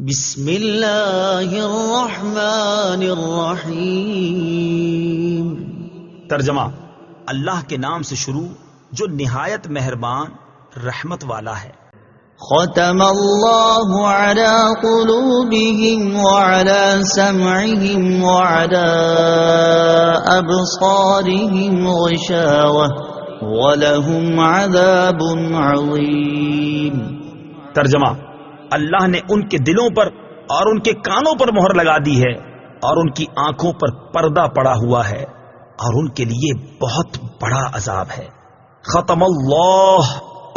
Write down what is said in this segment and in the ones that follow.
بسم اللہ الرحمن الرحیم۔ ترجمہ: اللہ کے نام سے شروع جو نہایت مہربان رحمت والا ہے۔ ختم اللہ علی قلوبہم وعلی سمعہم وعلی ابصارہم غشاوہ ولہم عذاب عظیم۔ ترجمہ: اللہ نے ان کے دلوں پر اور ان کے کانوں پر مہر لگا دی ہے اور ان کی آنکھوں پر پردہ پڑا ہوا ہے اور ان کے لیے بہت بڑا عذاب ہے۔ ختم اللہ،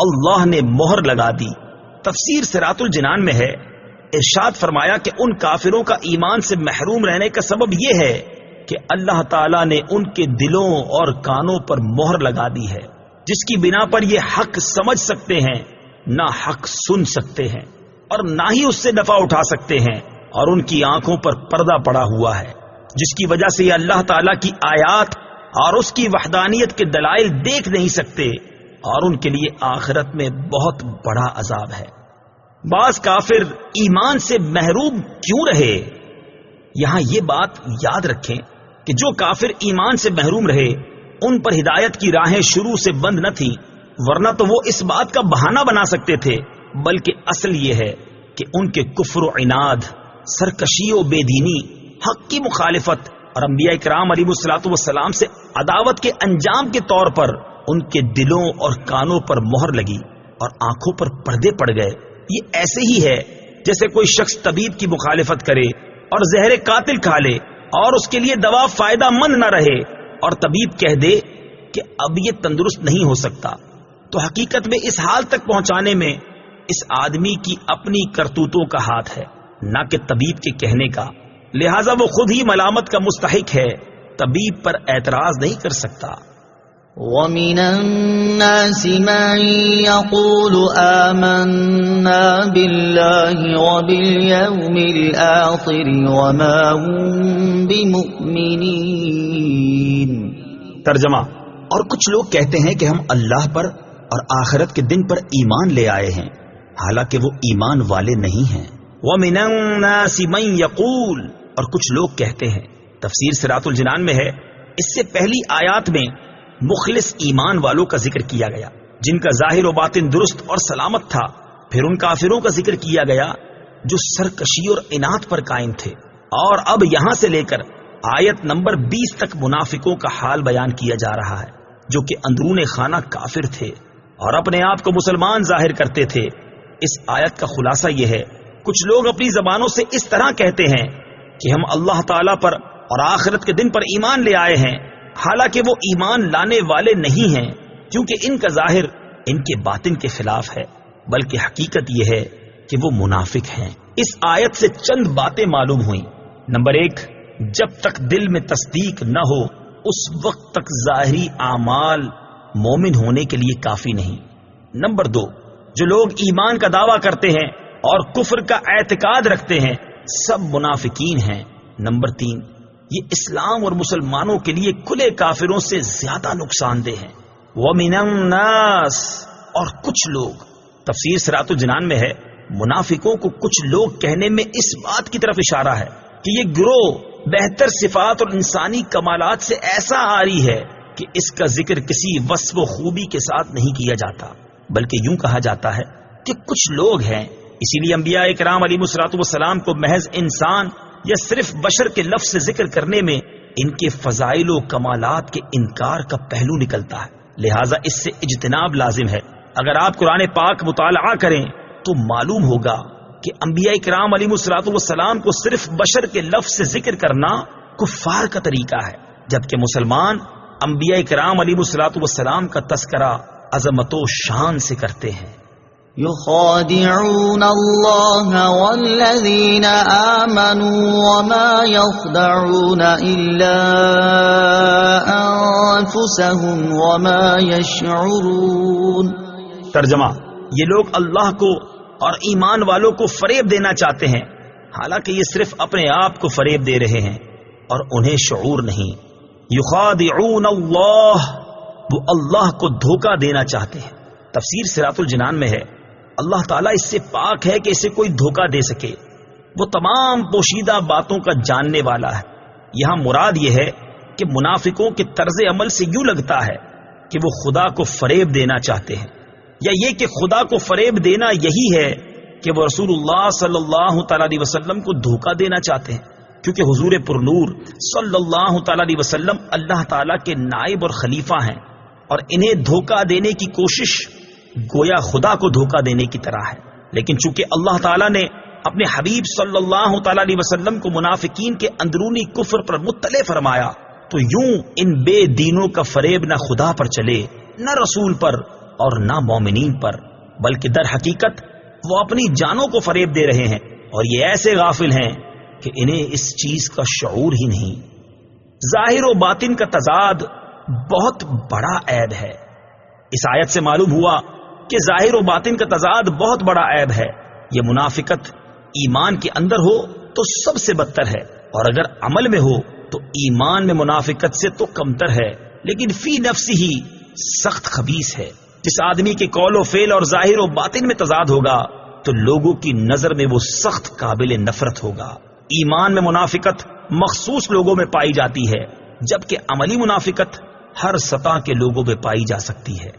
اللہ نے مہر لگا دی۔ تفسیر صراط الجنان میں ہے، ارشاد فرمایا کہ ان کافروں کا ایمان سے محروم رہنے کا سبب یہ ہے کہ اللہ تعالیٰ نے ان کے دلوں اور کانوں پر مہر لگا دی ہے، جس کی بنا پر یہ حق سمجھ سکتے ہیں، نہ حق سن سکتے ہیں اور نہ ہی اس سے نفع اٹھا سکتے ہیں، اور ان کی آنکھوں پر پردہ پڑا ہوا ہے، جس کی وجہ سے یہ اللہ تعالیٰ کی آیات اور اس کی وحدانیت کے دلائل دیکھ نہیں سکتے، اور ان کے لیے آخرت میں بہت بڑا عذاب ہے۔ بعض کافر ایمان سے محروم کیوں رہے؟ یہاں یہ بات یاد رکھیں کہ جو کافر ایمان سے محروم رہے ان پر ہدایت کی راہیں شروع سے بند نہ تھی، ورنہ تو وہ اس بات کا بہانہ بنا سکتے تھے، بلکہ اصل یہ ہے کہ ان کے کفر و عناد، سرکشی و بے دینی، حق کی مخالفت اور انبیاء کرام علیہ الصلوۃ والسلام سے عداوت کے انجام کے طور پر ان کے دلوں اور کانوں پر مہر لگی اور آنکھوں پر پردے پڑ گئے۔ یہ ایسے ہی ہے جیسے کوئی شخص طبیب کی مخالفت کرے اور زہر قاتل کھا لے اور اس کے لیے دوا فائدہ مند نہ رہے اور طبیب کہہ دے کہ اب یہ تندرست نہیں ہو سکتا، تو حقیقت میں اس حال تک پہنچانے میں اس آدمی کی اپنی کرتوتوں کا ہاتھ ہے، نہ کہ طبیب کے کہنے کا، لہذا وہ خود ہی ملامت کا مستحق ہے، طبیب پر اعتراض نہیں کر سکتا۔ وَمِنَ النَّاسِ مَن يَقُولُ آمَنَّا بِاللَّهِ وَبِالْيَوْمِ الْآخِرِ وَمَا هُمْ بِمُؤْمِنِينَ۔ ترجمہ: اور کچھ لوگ کہتے ہیں کہ ہم اللہ پر اور آخرت کے دن پر ایمان لے آئے ہیں، حالانکہ وہ ایمان والے نہیں ہیں۔ وَمِنَ النَّاسِ مَن يَقُولُ، اور کچھ لوگ کہتے ہیں۔ تفسیر صراط الجنان میں ہے، اس سے پہلی آیات میں مخلص ایمان والوں کا ذکر کیا گیا جن کا ظاہر و باطن درست اور سلامت تھا، پھر ان کافروں کا ذکر کیا گیا جو سرکشی اور عناد پر قائم تھے، اور اب یہاں سے لے کر آیت نمبر 20 تک منافقوں کا حال بیان کیا جا رہا ہے، جو کہ اندرون خانہ کافر تھے اور اپنے آپ کو مسلمان ظاہر کرتے تھے۔ اس آیت کا خلاصہ یہ ہے، کچھ لوگ اپنی زبانوں سے اس طرح کہتے ہیں کہ ہم اللہ تعالیٰ پر اور آخرت کے دن پر ایمان لے آئے ہیں، حالانکہ وہ ایمان لانے والے نہیں ہیں، کیونکہ ان کا ظاہر ان کے باطن کے خلاف ہے، بلکہ حقیقت یہ ہے کہ وہ منافق ہیں۔ اس آیت سے چند باتیں معلوم ہوئیں۔ نمبر 1، جب تک دل میں تصدیق نہ ہو اس وقت تک ظاہری اعمال مومن ہونے کے لیے کافی نہیں۔ نمبر 2، جو لوگ ایمان کا دعویٰ کرتے ہیں اور کفر کا اعتقاد رکھتے ہیں سب منافقین ہیں۔ نمبر 3، یہ اسلام اور مسلمانوں کے لیے کھلے کافروں سے زیادہ نقصان دہ ہیں۔ وَمِنَ النَّاسِ، اور کچھ لوگ، تفسیر صراط الجنان میں ہے، منافقوں کو کچھ لوگ کہنے میں اس بات کی طرف اشارہ ہے کہ یہ گروہ بہتر صفات اور انسانی کمالات سے ایسا عاری ہے کہ اس کا ذکر کسی وصف و خوبی کے ساتھ نہیں کیا جاتا، بلکہ یوں کہا جاتا ہے کہ کچھ لوگ ہیں۔ اسی لیے انبیاء کرام علیہ الصلوۃ والسلام کو محض انسان یا صرف بشر کے لفظ سے ذکر کرنے میں ان کے فضائل و کمالات کے انکار کا پہلو نکلتا ہے، لہٰذا اس سے اجتناب لازم ہے۔ اگر آپ قرآن پاک مطالعہ کریں تو معلوم ہوگا کہ انبیاء کرام علیہ الصلوۃ والسلام کو صرف بشر کے لفظ سے ذکر کرنا کفار کا طریقہ ہے، جبکہ مسلمان انبیاء کرام علیہ الصلوۃ والسلام کا تذکرہ عظمت و شان سے کرتے ہیں۔ يخادعون اللہ والذین آمنوا وما يخدعون الا انفسهم وما يشعرون۔ ترجمہ: یہ لوگ اللہ کو اور ایمان والوں کو فریب دینا چاہتے ہیں، حالانکہ یہ صرف اپنے آپ کو فریب دے رہے ہیں اور انہیں شعور نہیں۔ یخادعون اللہ، وہ اللہ کو دھوکہ دینا چاہتے ہیں۔ تفسیر صراط الجنان میں ہے، اللہ تعالیٰ اس سے پاک ہے کہ اسے کوئی دھوکہ دے سکے، وہ تمام پوشیدہ باتوں کا جاننے والا ہے۔ یہاں مراد یہ ہے کہ منافقوں کے طرز عمل سے یوں لگتا ہے کہ وہ خدا کو فریب دینا چاہتے ہیں، یا یہ کہ خدا کو فریب دینا یہی ہے کہ وہ رسول اللہ صلی اللہ تعالی علیہ وسلم کو دھوکہ دینا چاہتے ہیں، کیونکہ حضور پر نور صلی اللہ تعالی علیہ وسلم اللہ تعالی کے نائب اور خلیفہ ہیں، اور انہیں دھوکہ دینے کی کوشش گویا خدا کو دھوکہ دینے کی طرح ہے۔ لیکن چونکہ اللہ تعالی نے اپنے حبیب صلی اللہ تعالی علیہ وسلم کو منافقین کے اندرونی کفر پر مطلع فرمایا، تو یوں ان بے دینوں کا فریب نہ خدا پر چلے، نہ رسول پر، اور نہ مومنین پر، بلکہ در حقیقت وہ اپنی جانوں کو فریب دے رہے ہیں، اور یہ ایسے غافل ہیں کہ انہیں اس چیز کا شعور ہی نہیں۔ ظاہر و باطن کا تضاد بہت بڑا عیب ہے۔ اس آیت سے معلوم ہوا کہ ظاہر و باطن کا تضاد بہت بڑا عیب ہے۔ یہ منافقت ایمان کے اندر ہو تو سب سے بدتر ہے، اور اگر عمل میں ہو تو ایمان میں منافقت سے تو کمتر ہے، لیکن فی نفس ہی سخت خبیث ہے۔ جس آدمی کے قول و فعل اور ظاہر و باطن میں تضاد ہوگا تو لوگوں کی نظر میں وہ سخت قابل نفرت ہوگا۔ ایمان میں منافقت مخصوص لوگوں میں پائی جاتی ہے، جبکہ عملی منافقت ہر سطح کے لوگوں میں پائی جا سکتی ہے۔